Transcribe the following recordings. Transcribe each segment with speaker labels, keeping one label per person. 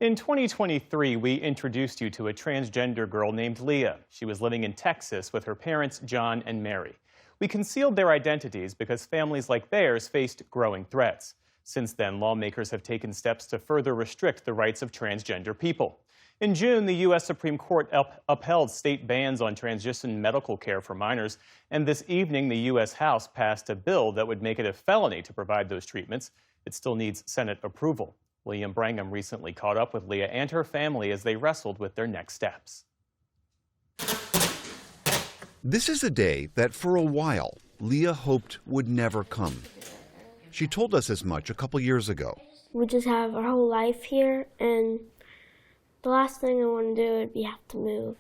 Speaker 1: In 2023, we introduced you to a transgender girl named Leah. She was living in Texas with her parents, John and Mary. We concealed their identities because families like theirs faced growing threats. Since then, lawmakers have taken steps to further restrict the rights of transgender people. In June, the U.S. Supreme Court upheld state bans on transition medical care for minors. And this evening, the U.S. House passed a bill that would make it a felony to provide those treatments. It still needs Senate approval. William Brangham recently caught up with Leah and her family as they wrestled with their next steps.
Speaker 2: This is a day that for a while Leah hoped would never come. She told us as much a couple years ago.
Speaker 3: We just have our whole life here, and the last thing I want to do would be have to move.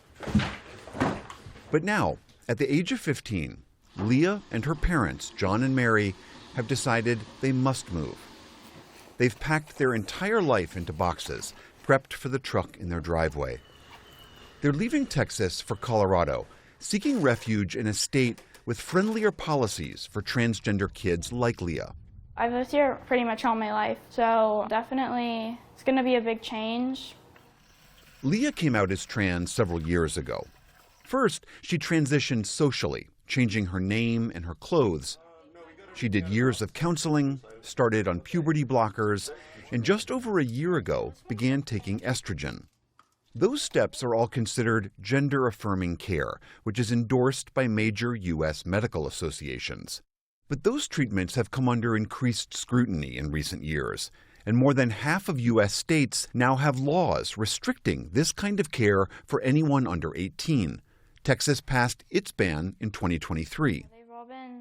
Speaker 2: But now, at the age of 15, Leah and her parents, John and Mary, have decided they must move. They've packed their entire life into boxes, prepped for the truck in their driveway. They're leaving Texas for Colorado, seeking refuge in a state with friendlier policies for transgender kids like Leah.
Speaker 4: I've lived here pretty much all my life, so definitely it's going to be a big change.
Speaker 2: Leah came out as trans several years ago. First, she transitioned socially, changing her name and her clothes. She did years of counseling, started on puberty blockers, and just over a year ago began taking estrogen. Those steps are all considered gender-affirming care, which is endorsed by major U.S. medical associations. But those treatments have come under increased scrutiny in recent years, and more than half of U.S. states now have laws restricting this kind of care for anyone under 18. Texas passed its ban in 2023.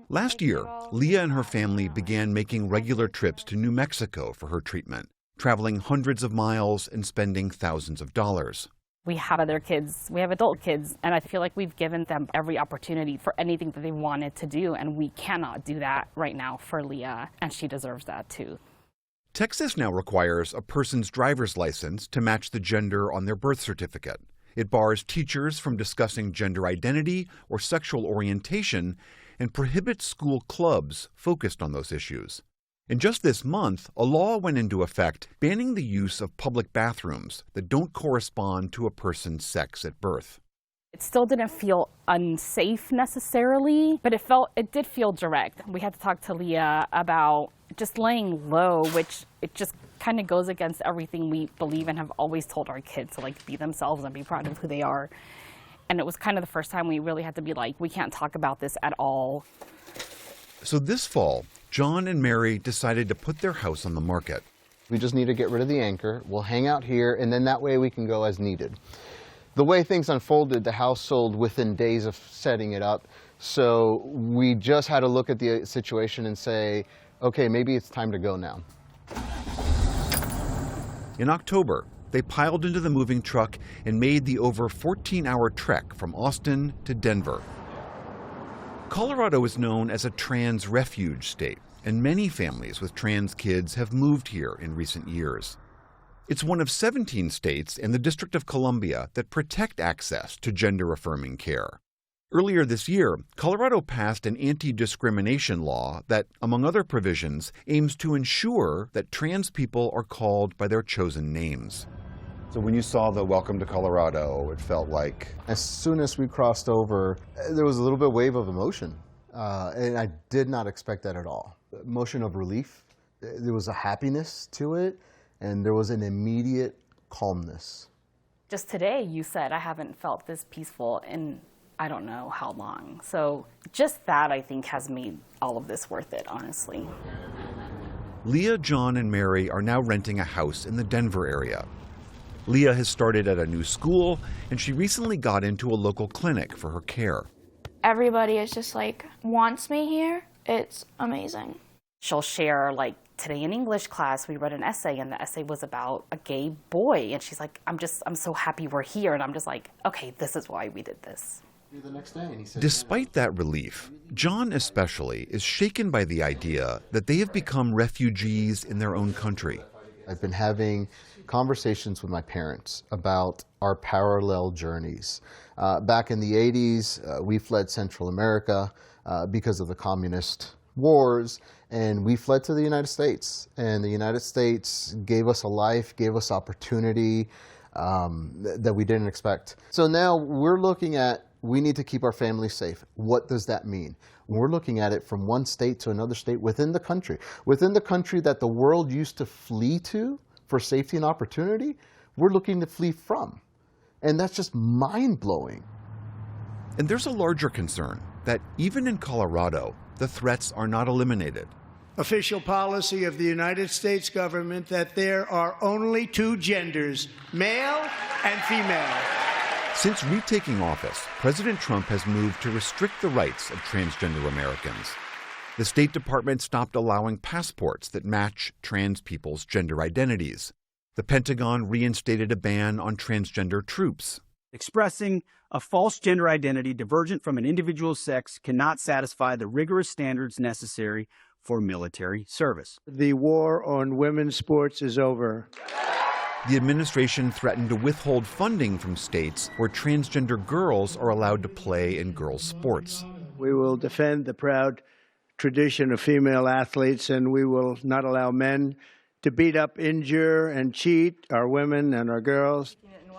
Speaker 2: Last year, Leah and her family began making regular trips to New Mexico for her treatment, traveling hundreds of miles and spending thousands of dollars.
Speaker 5: We have other kids, we have adult kids, and I feel like we've given them every opportunity for anything that they wanted to do, and we cannot do that right now for Leah, and she deserves that too.
Speaker 2: Texas now requires a person's driver's license to match the gender on their birth certificate. It bars teachers from discussing gender identity or sexual orientation and prohibits school clubs focused on those issues. And just this month, a law went into effect banning the use of public bathrooms that don't correspond to a person's sex at birth.
Speaker 5: It still didn't feel unsafe necessarily, but it did feel direct. We had to talk to Leah about just laying low, which it just kind of goes against everything we believe and have always told our kids to be themselves and be proud of who they are. And it was kind of the first time we really had to be like, we can't talk about this at all.
Speaker 2: So this fall, John and Mary decided to put their house on the market.
Speaker 6: We just need to get rid of the anchor. We'll hang out here, and then that way we can go as needed. The way things unfolded, the house sold within days of setting it up. So we just had to look at the situation and say, okay, maybe it's time to go now.
Speaker 2: In October, they piled into the moving truck and made the over 14-hour trek from Austin to Denver. Colorado is known as a trans refuge state, and many families with trans kids have moved here in recent years. It's one of 17 states and the District of Columbia that protect access to gender-affirming care. Earlier this year, Colorado passed an anti-discrimination law that, among other provisions, aims to ensure that trans people are called by their chosen names. So when you saw the Welcome to Colorado, it felt like?
Speaker 6: As soon as we crossed over, there was a little bit of wave of emotion, and I did not expect that at all. Emotion of relief, there was a happiness to it, and there was an immediate calmness.
Speaker 5: Just today, you said, I haven't felt this peaceful in I don't know how long. So just that, I think, has made all of this worth it, honestly.
Speaker 2: Leah, John, and Mary are now renting a house in the Denver area. Leah has started at a new school, and she recently got into a local clinic for her care.
Speaker 4: Everybody is just wants me here. It's amazing.
Speaker 5: She'll share, today in English class, we read an essay, and the essay was about a gay boy. And she's like, I'm so happy we're here. And I'm just like, okay, this is why we did this.
Speaker 6: The next day, and he said,
Speaker 2: despite that relief, John especially is shaken by the idea that they have become refugees in their own country.
Speaker 6: I've been having conversations with my parents about our parallel journeys. Back in the 80s, we fled Central America because of the communist wars, And we fled to the United States, and the United States gave us a life, gave us opportunity that we didn't expect. So now we're looking at, we need to keep our families safe. What does that mean? We're looking at it from one state to another state within the country that the world used to flee to for safety and opportunity. We're looking to flee from. And that's just mind-blowing.
Speaker 2: And there's a larger concern that even in Colorado, the threats are not eliminated.
Speaker 7: Official policy of the United States government that there are only two genders, male and female.
Speaker 2: Since retaking office, President Trump has moved to restrict the rights of transgender Americans. The State Department stopped allowing passports that match trans people's gender identities. The Pentagon reinstated a ban on transgender troops.
Speaker 8: Expressing a false gender identity divergent from an individual's sex cannot satisfy the rigorous standards necessary for military service.
Speaker 7: The war on women's sports is over.
Speaker 2: The administration threatened to withhold funding from states where transgender girls are allowed to play in girls' sports.
Speaker 7: We will defend the proud tradition of female athletes, and we will not allow men to beat up, injure, and cheat our women and our girls.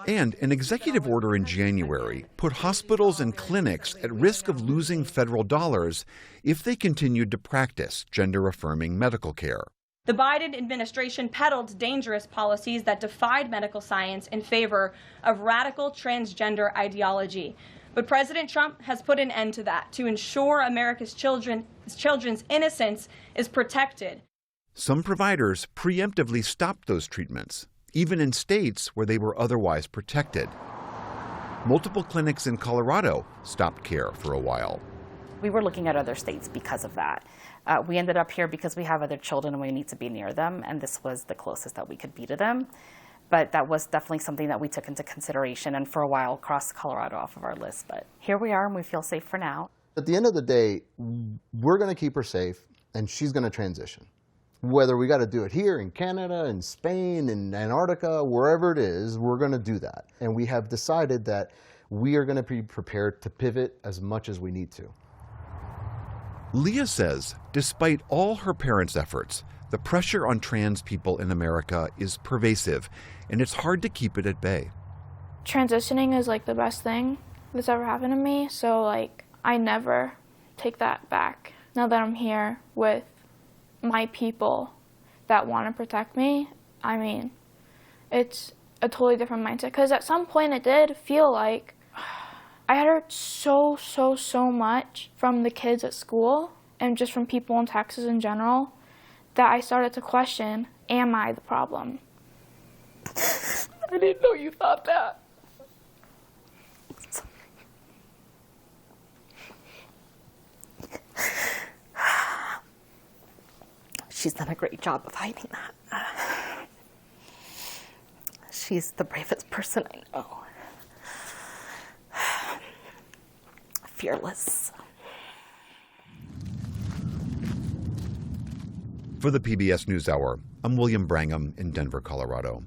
Speaker 2: And an executive order in January put hospitals and clinics at risk of losing federal dollars if they continued to practice gender-affirming medical care.
Speaker 9: The Biden administration peddled dangerous policies that defied medical science in favor of radical transgender ideology. But President Trump has put an end to that to ensure America's children's innocence is protected.
Speaker 2: Some providers preemptively stopped those treatments, even in states where they were otherwise protected. Multiple clinics in Colorado stopped care for a while.
Speaker 5: We were looking at other states because of that. We ended up here because we have other children and we need to be near them, and this was the closest that we could be to them. But that was definitely something that we took into consideration, and for a while crossed Colorado off of our list. But here we are, and we feel safe for now.
Speaker 6: At the end of the day, we're going to keep her safe, and she's going to transition. Whether we got to do it here in Canada, in Spain, in Antarctica, wherever it is, we're going to do that. And we have decided that we are going to be prepared to pivot as much as we need to.
Speaker 2: Leah says, despite all her parents' efforts, the pressure on trans people in America is pervasive, and it's hard to keep it at bay.
Speaker 4: Transitioning is like the best thing that's ever happened to me, so like I never take that back. Now that I'm here with my people that want to protect me, I mean, it's a totally different mindset, because at some point it did feel like I had heard so much from the kids at school and just from people in Texas in general that I started to question, am I the problem? I didn't know you thought that.
Speaker 5: She's done a great job of hiding that. She's the bravest person I know. Fearless.
Speaker 2: For the PBS NewsHour, I'm William Brangham in Denver, Colorado.